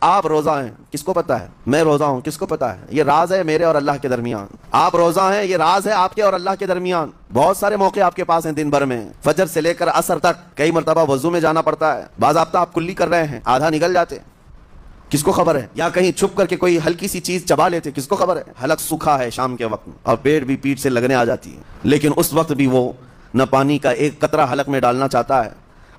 آپ روزہ ہیں کس کو پتا ہے؟ میں روزہ ہوں کس کو پتا ہے؟ یہ راز ہے میرے اور اللہ کے درمیان. آپ روزہ ہیں یہ راز ہے آپ کے اور اللہ کے درمیان. بہت سارے موقع آپ کے پاس ہیں دن بھر میں, فجر سے لے کر عصر تک کئی مرتبہ وضو میں جانا پڑتا ہے. باضابطہ آپ کلی کر رہے ہیں, آدھا نگل جاتے, کس کو خبر ہے؟ یا کہیں چھپ کر کے کوئی ہلکی سی چیز چبا لیتے, کس کو خبر ہے؟ حلق سوکھا ہے شام کے وقت میں اور پیٹ بھی پیٹ سے لگنے آ جاتی ہے, لیکن اس وقت بھی وہ نہ پانی کا ایک قطرہ حلق میں ڈالنا چاہتا ہے,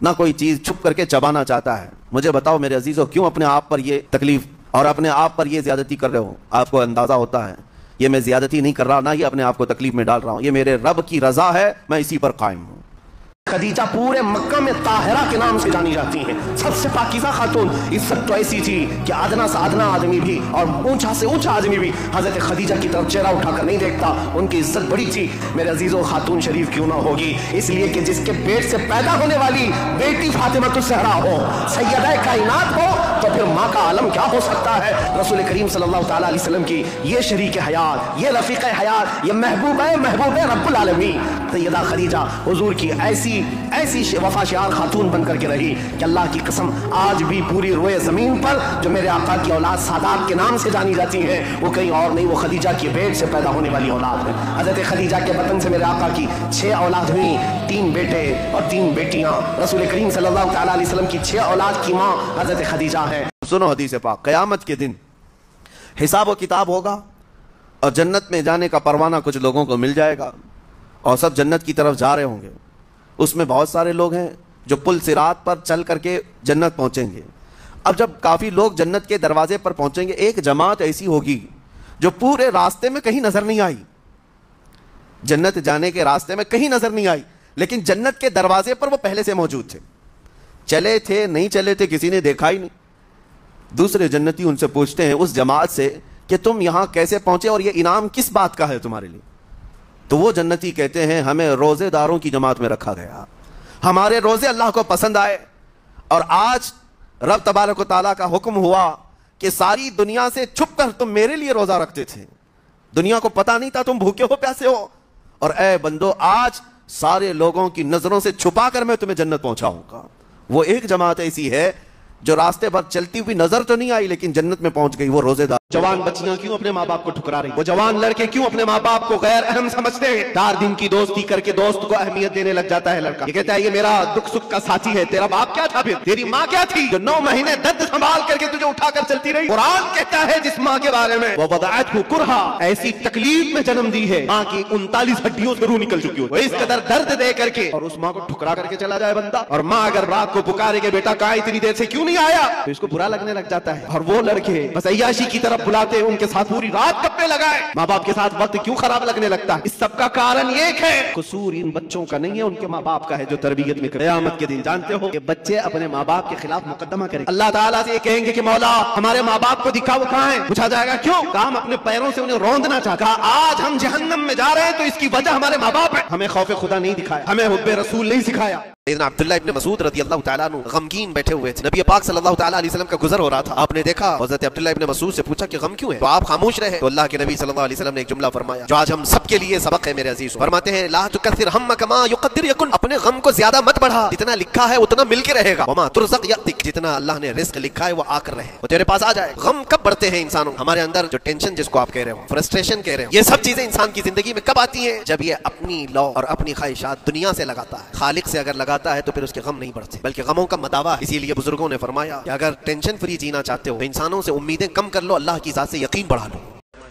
نہ کوئی چیز چھپ کر کے چبانا چاہتا ہے. مجھے بتاؤ میرے عزیزو, کیوں اپنے آپ پر یہ تکلیف اور اپنے آپ پر یہ زیادتی کر رہے ہو؟ آپ کو اندازہ ہوتا ہے یہ میں زیادتی نہیں کر رہا, نہ یہ اپنے آپ کو تکلیف میں ڈال رہا ہوں, یہ میرے رب کی رضا ہے, میں اسی پر قائم ہوں. خدیجہ پورے مکہ میں طاہرہ کے نام سے جانی جاتی ہیں, سب سے پاکیزہ خاتون. عزت تو ایسی تھی کہ ادنا سے ادنا آدمی بھی اور اونچا سے اونچا آدمی بھی حضرت خدیجہ کی طرف چہرہ اٹھا کر نہیں دیکھتا. ان کی عزت بڑی تھی. میرے عزیزوں, خاتون شریف کیوں نہ ہوگی؟ اس لیے کہ جس کے پیٹ سے پیدا ہونے والی بیٹی فاطمہ الزہرا ہو, سیدہ کائنات ہو, تو پھر ماں کا عالم کیا ہو سکتا ہے؟ رسول کریم صلی اللہ تعالیٰ علیہ وسلم کی یہ شریک حیات, یہ رفیق حیات, یہ محبوب رب العالمین سیدہ خدیجہ حضور کی ایسی وفا شعار خاتون بن کر کے رہی کہ اللہ کی قسم آج بھی پوری روئے زمین پر جو میرے آقا کی اولاد سادات کے نام سے جانی جاتی ہیں وہ کہیں اور نہیں, وہ خدیجہ کی پیٹ سے پیدا ہونے والی اولاد ہے. حضرت خدیجہ کے بطن سے میرے آقا کی 6 اولاد ہوئی, 3 بیٹے اور 3 بیٹیاں. رسول کریم صلی اللہ تعالیٰ علیہ وسلم کی 6 اولاد کی ماں حضرت خدیجہ ہے. سنو حدیث پاک, قیامت کے دن حساب و کتاب ہوگا اور جنت میں جانے کا پروانہ کچھ لوگوں کو مل جائے گا اور سب جنت کی طرف جا رہے ہوں گے. اس میں بہت سارے لوگ ہیں جو پل صراط پر چل کر کے جنت پہنچیں گے. اب جب کافی لوگ جنت کے دروازے پر پہنچیں گے, ایک جماعت ایسی ہوگی جو پورے راستے میں کہیں نظر نہیں آئی, جنت جانے کے راستے میں کہیں نظر نہیں آئی, لیکن جنت کے دروازے پر وہ پہلے سے موجود تھے. چلے تھے نہیں چلے تھے کسی نے دیکھا ہی نہیں. دوسرے جنتی ان سے پوچھتے ہیں اس جماعت سے کہ تم یہاں کیسے پہنچے اور یہ انعام کس بات کا ہے تمہارے لیے؟ تو وہ جنتی کہتے ہیں ہمیں روزے داروں کی جماعت میں رکھا گیا, ہمارے روزے اللہ کو پسند آئے اور آج رب تبارک و تعالیٰ کا حکم ہوا کہ ساری دنیا سے چھپ کر تم میرے لیے روزہ رکھتے تھے, دنیا کو پتا نہیں تھا تم بھوکے ہو پیاسے ہو, اور اے بندو آج سارے لوگوں کی نظروں سے چھپا کر میں تمہیں جنت پہنچاؤں گا. وہ ایک جماعت ایسی ہے جو راستے پر چلتی ہوئی نظر تو نہیں آئی لیکن جنت میں پہنچ گئی, وہ روزے دار. جوان بچیاں کیوں اپنے ماں باپ کو ٹھکرا رہی, وہ جوان لڑکے کیوں اپنے ماں باپ کو غیر اہم سمجھتے ہیں؟ 4 دن کی دوستی کر کے دوست کو اہمیت دینے لگ جاتا ہے لڑکا, یہ کہتا ہے یہ میرا دکھ سکھ کا ساتھی ہے. تیرا باپ کیا تھا, پھر تیری ماں کیا تھی جو 9 مہینے درد سنبھال کر کے تجھے اٹھا کر چلتی رہی؟ قرآن کہتا ہے جس ماں کے بارے میں وہ وضعتہ کرہا, ایسی تکلیف میں جنم دی ہے, ماں کی 39 ہڈیوں سے روح نکل چکی ہو, وہ اس قدر درد دے کر کے اور اس ماں کو ٹھکرا کر کے چلا جائے بندہ. اور ماں اگر رات کو پکارے کہ بیٹا کہاں اتنی دیر سے کیوں نہیں آیا, تو اس کو برا لگنے لگ جاتا ہے. اور وہ لڑکے بس عیاشی کی طرف بلاتے, ان کے ساتھ پوری رات گپے لگائے, ماں باپ کے ساتھ وقت کیوں خراب لگنے لگتا ہے؟ اس سب کا کارن ایک ہے, قصور ان بچوں کا نہیں ہے, ان کے ماں باپ کا ہے جو تربیت میں. قیامت کے دن جانتے ہو کہ بچے اپنے ماں باپ کے خلاف مقدمہ کریں, اللہ تعالیٰ سے یہ کہیں گے کہ مولا ہمارے ماں باپ کو دکھا, وہ کہاں ہیں؟ پوچھا جائے گا کیوں؟ کام اپنے پیروں سے انہیں روندنا چاہتا, آج ہم جہنم میں جا رہے ہیں تو اس کی وجہ ہمارے ماں باپ ہے. ہمیں خوف خدا نہیں دکھایا, ہمیں حب رسول نہیں سکھایا. سیدنا عبداللہ ابن مسعود رضی اللہ تعالیٰ عنہ غمگین بیٹھے ہوئے تھے, نبی پاک صلی اللہ تعالیٰ علیہ وسلم کا گزر ہو رہا تھا. آپ نے دیکھا, حضرت عبداللہ ابن مسعود سے پوچھا کہ غم کیوں ہے, تو آپ خاموش رہے. تو اللہ کے نبی صلی اللہ علیہ وسلم نے ایک جملہ فرمایا جو آج ہم سب کے لیے سبق ہے میرے عزیز. فرماتے ہیں لا تکثر ہمک ما یقدر یکن, اپنے غم کو زیادہ مت بڑھا, جتنا لکھا ہے اتنا مل کے رہے گا. وما ترزق یاتک, جتنا اللہ نے رزق لکھا ہے وہ آ کر رہے, وہ تیرے پاس آ جائے. غم کب بڑھتے ہیں انسانوں, ہمارے اندر جو ٹینشن جس کو آپ کہہ رہے ہو, فرسٹریشن کہہ رہے ہو, یہ سب چیزیں انسان کی زندگی میں کب آتی ہیں؟ جب یہ اپنی لو اور اپنی خواہشات دنیا سے لگاتا ہے. خالق سے اگر لگاتا ہے تو پھر اس کے غم نہیں بڑھتے بلکہ غموں کا مداوا. اسی لیے بزرگوں نے فرمایا کہ اگر ٹینشن فری جینا چاہتے ہو تو انسانوں سے امیدیں کم کر لو, اللہ کی ذات سے یقین بڑھا لو.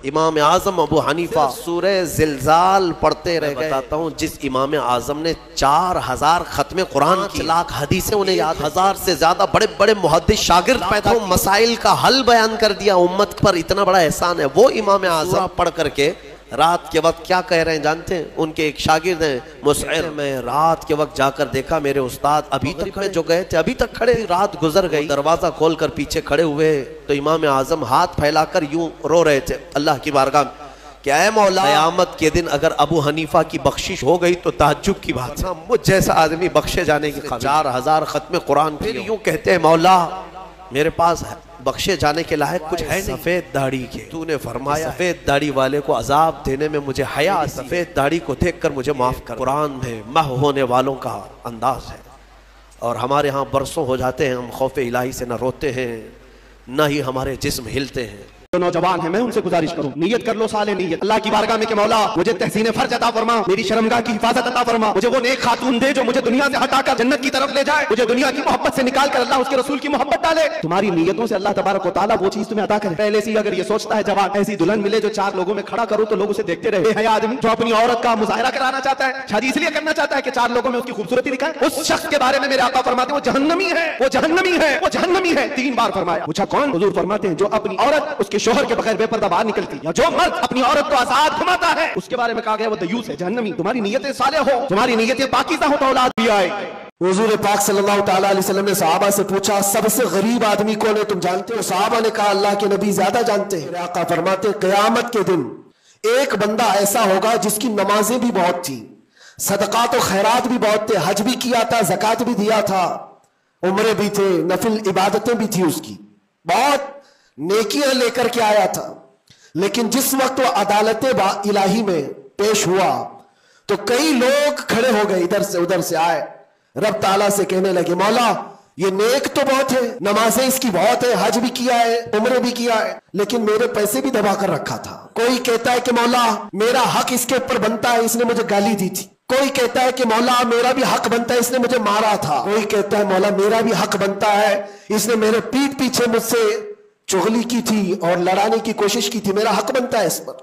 امام اعظم ابو حنیفہ سورہ زلزال پڑھتے رہ گئے. بتاتا ہوں جس امام اعظم نے 4000 ختم قرآن کی, 5 لاکھ حدیثیں انہیں یاد, 1000 سے زیادہ بڑے بڑے محدث شاگرد پیدا, مسائل کا حل بیان کر دیا, امت پر اتنا بڑا احسان ہے. وہ امام اعظم پڑھ کر کے رات کے وقت کیا کہہ رہے ہیں جانتے ہیں؟ ان کے ایک شاگرد ہیں مسعر, میں رات کے وقت جا کر دیکھا میرے استاد ابھی تک کھڑے, جو گئے تھے ابھی تک کھڑے. رات گزر گئی, دروازہ کھول کر پیچھے کھڑے ہوئے تو امام اعظم ہاتھ پھیلا کر یوں رو رہے تھے اللہ کی بارگاہ کہ اے مولا, قیامت کے دن اگر ابو حنیفہ کی بخشش ہو گئی تو تعجب کی بات ہے, مجھ جیسا آدمی بخشے جانے کی 4000 ختم قرآن. پھر یوں کہتے ہیں مولا میرے پاس بخشے جانے کے لائق کچھ ہے نہیں, سفید داڑھی کے. تو نے فرمایا سفید داڑھی والے کو عذاب دینے میں مجھے حیا, سفید داڑھی کو دیکھ کر مجھے معاف کر. قرآن میں محو ہونے والوں کا انداز ہے, اور ہمارے ہاں برسوں ہو جاتے ہیں ہم خوف الہی سے نہ روتے ہیں نہ ہی ہمارے جسم ہلتے ہیں۔ جو نوجوان ہیں میں ان سے گزارش کروں نیت کر لو سال نیت اللہ کی بارگاہ میں کہ مولا مجھے تحسین فرج عطا فرما، میری شرمگاہ کی حفاظت عطا فرما، مجھے وہ نیک خاتون دے جو مجھے دنیا سے ہٹا کر جنت کی طرف لے جائے، مجھے دنیا کی محبت سے نکال کر اللہ اس کے رسول کی محبت ڈالے۔ تمہاری نیتوں سے اللہ تبارک و تعالیٰ وہ چیز تمہیں عطا کرے۔ پہلے سے اگر یہ سوچتا ہے جوان ایسی دلہن ملے جو 4 لوگوں میں کھڑا کروں تو لوگ اسے دیکھتے رہے، ہے آدمی جو اپنی عورت کا مظاہرہ کرانا چاہتا ہے، شادی اس لیے کرنا چاہتا ہے کہ 4 لوگوں میں اس کی خوبصورتی دکھائے، اس شخص کے بارے میں میرے آقا فرماتے ہیں وہ جہنمی ہے، وہ جہنمی ہے، وہ جہنمی ہے، 3 بار فرمایا۔ پوچھا کون؟ حضور فرماتے ہیں جو اپنی عورت اس کے شوہر کے بغیر بے پردہ باہر نکلتی، یا جو مرد اپنی عورت کو آزاد گھماتا ہے اس کے بارے میں کہا گیا وہ دیوس ہے، جہنمی۔ تمہاری نیتیں صالح ہو، تمہاری نیتیں پاکیزہ ہو تو اولاد بھی آئے۔ حضور پاک صلی اللہ تعالیٰ علیہ وسلم نے صحابہ سے پوچھا سب سے غریب آدمی کون ہے تم جانتے ہو؟ صحابہ نے کہا اللہ کے نبی زیادہ جانتے ہیں۔ آقا فرماتے قیامت کے دن ایک بندہ ایسا ہوگا جس کی نمازیں بھی بہت تھی، صدقات و خیرات بھی بہت تھے، حج بھی کیا تھا، زکوٰۃ بھی دیا تھا، عمرے بھی تھے، نفل عبادتیں بھی تھی، اس کی بہت نیکیاں لے کر کے آیا تھا، لیکن جس وقت وہ عدالت الہی میں پیش ہوا تو کئی لوگ کھڑے ہو گئے، ادھر سے ادھر سے آئے، رب تعالیٰ سے کہنے لگے مولا یہ نیک تو بہت ہے، نمازیں اس کی بہت ہے، حج بھی کیا ہے، عمرے بھی کیا ہے، لیکن میرے پیسے بھی دبا کر رکھا تھا۔ کوئی کہتا ہے کہ مولا میرا حق اس کے اوپر بنتا ہے، اس نے مجھے گالی دی تھی۔ کوئی کہتا ہے کہ مولا میرا بھی حق بنتا ہے، اس نے مجھے مارا تھا۔ کوئی کہتا ہے مولا میرا بھی حق بنتا ہے، اس نے میرے پیٹھ پیچھے مجھ سے چغلی کی تھی اور لڑانے کی کوشش کی تھی، میرا حق بنتا ہے اس پر۔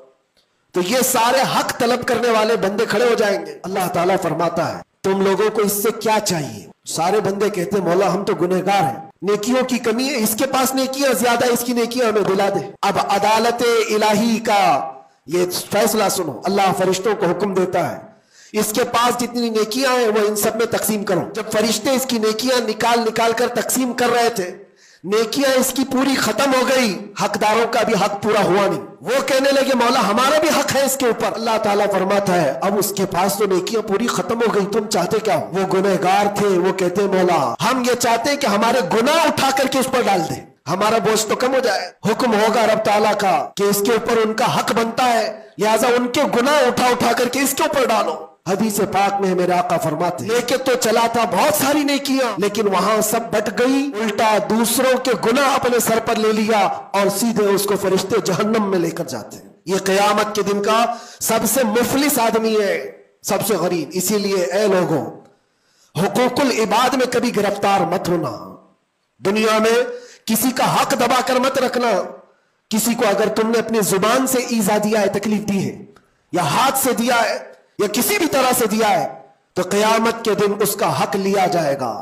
تو یہ سارے حق طلب کرنے والے بندے کھڑے ہو جائیں گے۔ اللہ تعالیٰ فرماتا ہے تم لوگوں کو اس سے کیا چاہیے؟ سارے بندے کہتے ہیں مولا ہم تو گنہگار ہیں، نیکیوں کی کمی ہے، اس کے پاس نیکیاں زیادہ ہے، اس کی نیکیاں ہمیں دلا دے۔ اب عدالت الہی کا یہ فیصلہ سنو، اللہ فرشتوں کو حکم دیتا ہے اس کے پاس جتنی نیکیاں ہیں وہ ان سب میں تقسیم کرو۔ جب فرشتے اس کی نیکیاں نکال کر تقسیم کر رہے تھے، نیکیاں اس کی پوری ختم ہو گئی، حقداروں کا بھی حق پورا ہوا نہیں۔ وہ کہنے لگے مولا ہمارا بھی حق ہے اس کے اوپر۔ اللہ تعالیٰ فرماتا ہے اب اس کے پاس تو نیکیاں پوری ختم ہو گئی، تم چاہتے کیا ہو؟ وہ گنہگار تھے، وہ کہتے مولا ہم یہ چاہتے ہیں کہ ہمارے گناہ اٹھا کر کے اس پر ڈال دیں، ہمارا بوجھ تو کم ہو جائے۔ حکم ہوگا رب تعالیٰ کا کہ اس کے اوپر ان کا حق بنتا ہے، لہٰذا ان کے گناہ اٹھا کر کے اس کے اوپر ڈالو۔ حدیث پاک میں میرے آقا فرماتے لے کے تو چلا تھا بہت ساری نیکیاں، لیکن وہاں سب بٹ گئی، الٹا دوسروں کے گناہ اپنے سر پر لے لیا اور سیدھے اس کو فرشتے جہنم میں لے کر جاتے ہیں۔ یہ قیامت کے دن کا سب سے مفلس آدمی ہے، سب سے غریب۔ اسی لیے اے لوگوں حقوق العباد میں کبھی گرفتار مت ہونا، دنیا میں کسی کا حق دبا کر مت رکھنا۔ کسی کو اگر تم نے اپنی زبان سے ایذا دیا ہے، تکلیف دی ہے، یا ہاتھ سے دیا ہے، یا کسی بھی طرح سے دیا ہے، تو قیامت کے دن اس کا حق لیا جائے گا۔